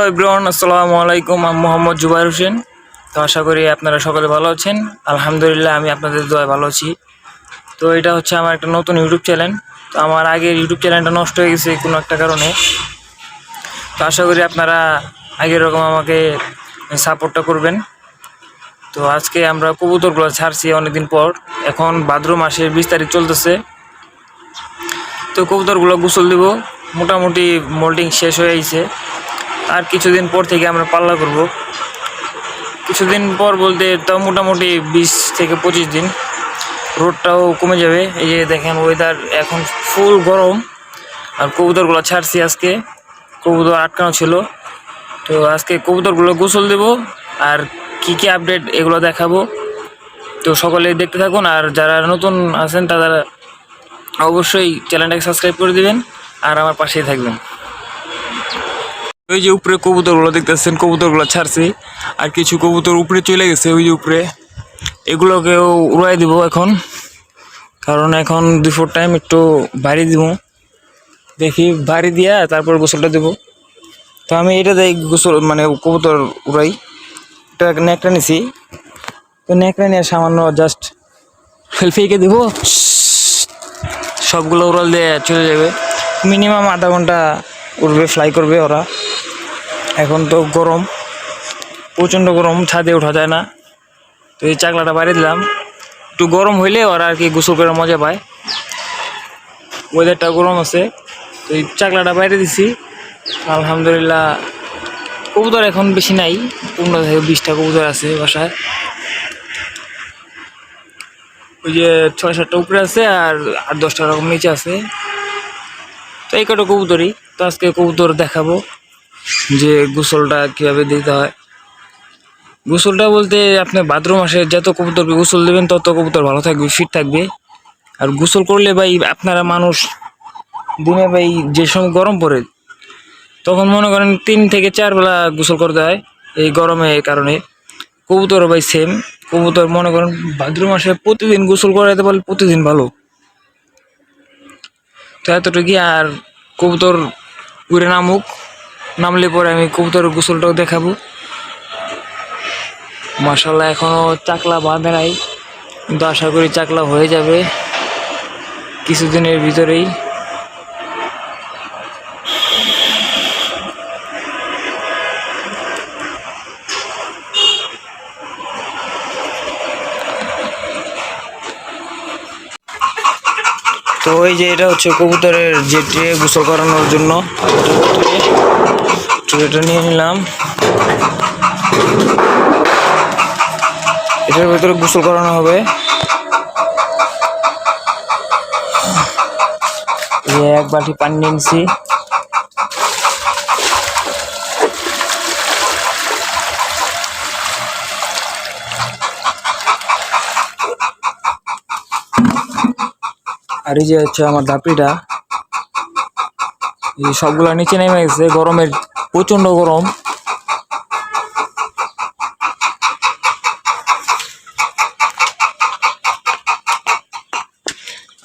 Everyone, আসসালামু আলাইকুম। আমি মোহাম্মদ জুবাইর হোসেন। তো আশা করি আপনারা সকলে ভালো আছেন। আলহামদুলিল্লাহ, আমি আপনাদের দোয়ায় ভালো আছি। তো এটা হচ্ছে আমার একটা নতুন ইউটিউব চ্যানেল। তো আমার আগের ইউটিউব চ্যানেলটা নষ্ট হয়ে গেছে কোনো একটা কারণে। তো আশা করি আপনারা আগের রকম আমাকে সাপোর্টটা করবেন। তো আজকে আমরা কবুতরগুলো ছাড়ছি অনেকদিন পর। এখন ভাদ্র মাসের 20 তারিখ চলতেছে। তো কবুতরগুলো গোসল দিব, মোটামুটি মোল্ডিং শেষ হয়ে গেছে। আর কিছুদিন পর থেকে আমরা পাল্লা করব। কিছুদিন পর বলতে তাও মোটামুটি 20 থেকে 25 দিন। রোদটাও কমে যাবে। এই যে দেখেন ওয়েদার এখন ফুল গরম। আর কবুতরগুলো ছাড়ছি আজকে, কবুতর আটকানো ছিল। তো আজকে কবুতরগুলো গোসল দেব আর কি কি আপডেট এগুলো দেখাবো। তো সকলে দেখতে থাকুন। আর যারা নতুন আছেন তারা অবশ্যই চ্যানেলটাকে সাবস্ক্রাইব করে দিবেন আর আমার পাশেই থাকবেন। ওই যে উপরে কবুতরগুলো দেখতেছেন, কবুতরগুলো ছাড়ছি। আর কিছু কবুতর উপরে চলে গেছে, ওই যে উপরে। এগুলোকেও উড়াই দিব এখন, কারণ এখন দুপুর টাইম একটু বাড়ি দিব। দেখি বাড়ি দিয়া তারপর গোসলটা দেবো। তো আমি এটা দেই গোসল মানে কবুতর উড়াই। এটা ন্যাকড়া নিছি। তো ন্যাকড়া নিয়ে সামান্য জাস্ট সেলফিকে দিব, সবগুলো উড়াল দিয়ে চলে যাবে। মিনিমাম আধা ঘন্টা উড়বে, ফ্লাই করবে ওরা। এখন তো গরম, প্রচণ্ড গরম, ছাদে ওঠা যায় না। তো এই চাকলাটা বাইরে দিলাম, একটু গরম হইলে ওরা আর কি গোসল করে মজা পায়। ওয়েদারটা গরম আছে, তো এই চাকলাটা বাইরে দিছি। আলহামদুলিল্লাহ, কবুতর এখন বেশি নাই, 15 থেকে 20টা কবুতর আছে বাসায়। ওই যে 6-7টা উপরে আছে আর 8-10টা রকম নিচে আছে। তো এই কটা কবুতরই। তো আজকে কবুতর দেখাবো যে গোসলটা কীভাবে দিতে হয়। গোসলটা বলতে আপনি ভাদ্র মাসে যত কবুতরকে গোসল দেবেন তত কবুতর ভালো থাকবে, ফিট থাকবে। আর গোসল করলে ভাই আপনারা মানুষ দিনে ভাই যে সময় গরম পড়ে তখন মনে করেন 3 থেকে 4 বেলা গোসল করতে হয় এই গরমের কারণে। কবুতর ভাই সেম। কবুতর মনে করেন ভাদ্র মাসে প্রতিদিন গোসল করাইতে পারলে প্রতিদিন ভালো। তো এতটুকু। আর কবুতর উড়ে নামুক, নামলে পরে আমি কবুতর গোসলটাও দেখাবো। মাশাআল্লাহ, এখনো চাকলা বাঁধে নাই, কিন্তু আশা করি চাকলা হয়ে যাবে কিছুদিনের ভিতরেই। তো ওই যে এটা হচ্ছে কবুতরের যে ট্রে গোসল করানোর জন্য, ট্রেটা নিয়ে নিলাম। এটার ভিতরে গোসল করানো হবে। এক বালতি পানি নিয়েছি। আর এই যে হচ্ছে আমার ধাপড়িটা, এই সবগুলা নিচে নেমে গেছে। গরমের প্রচন্ড গরম।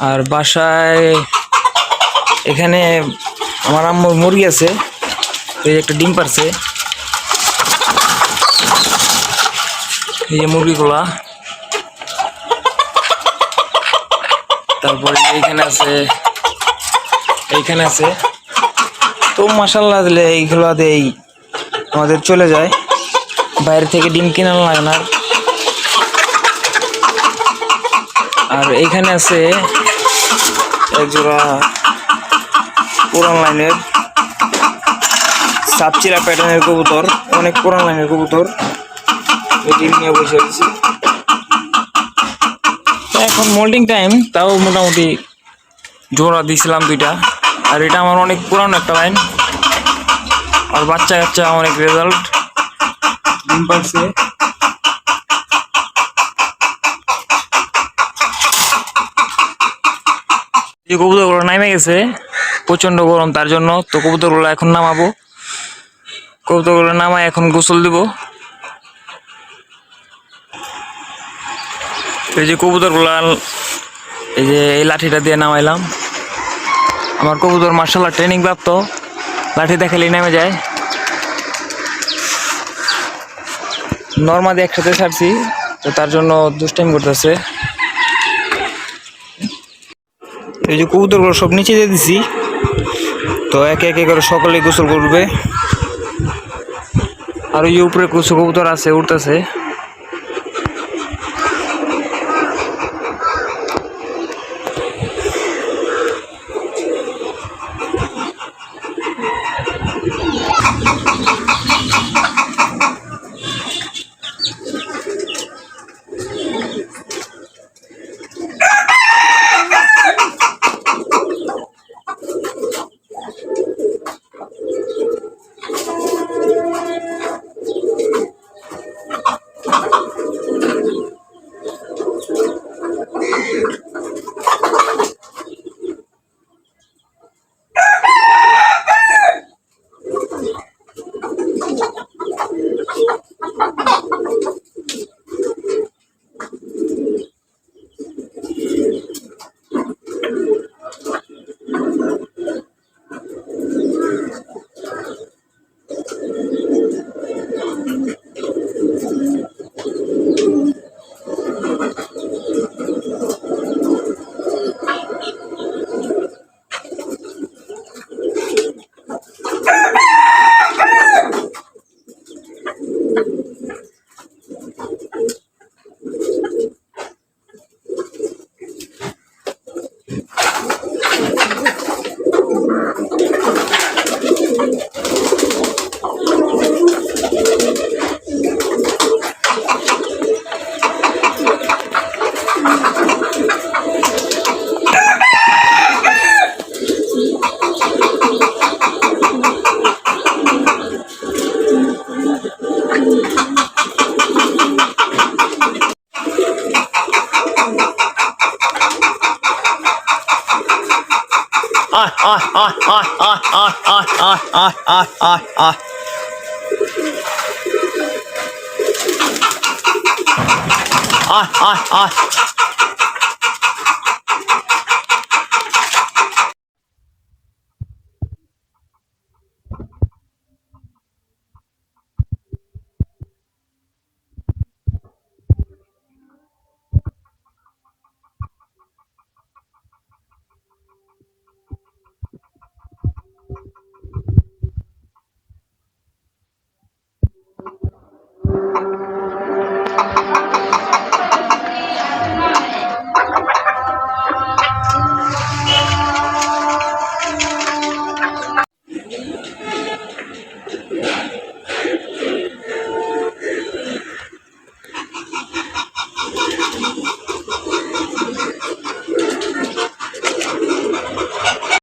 আর বাসায় এখানে আমার আম্মুর মুরগি আছে, এই যে একটা ডিম পারছে। এই যে মুরগিগুলা, তারপরে এইখানে আছে, এইখানে আছে। তো মাশাআল্লাহ দিলে এইগুলো দেই আমাদের চলে যায়, বাইরে থেকে ডিম কিনা লাগে না। আর এইখানে আছে একজোড়া পুরান লাইনের সাপচিরা প্যাটার্নের কবুতর, অনেক পুরান লাইনের কবুতর। এই ডিম নিয়ে বসে আছি। এখন মোল্ডিং টাইম, তাও মোটামুটি জোড়া দিয়েছিলাম 2টা। আর এটা আমার অনেক পুরানো একটা লাইন। আর বাচ্চা কাচ্চা অনেক রেজাল্ট, ডিম পারছে। যে কবুতরগুলো নামে গেছে, প্রচন্ড গরম তার জন্য। তো কবুতরগুলো এখন নামাবো, কবুতরগুলো নামায় এখন গোসল দিব। এই যে কবুতরগুলো, এই যে এই লাঠিটা দিয়ে নামাইলাম। আমার কবুতর মাশাআল্লাহ ট্রেনিং প্রাপ্ত, লাঠি দেখালেই নেমে যায়। নর্মাদি একসাথে ছাড়ছি, তো তার জন্য দুষ্টাইম করতেছে। এই যে কবুতরগুলো সব নিচে দিয়ে দিছি, তো একে একে করে সকলেই গোসল করবে। আর ওই উপরে কিছু কবুতর আছে, উঠতেছে।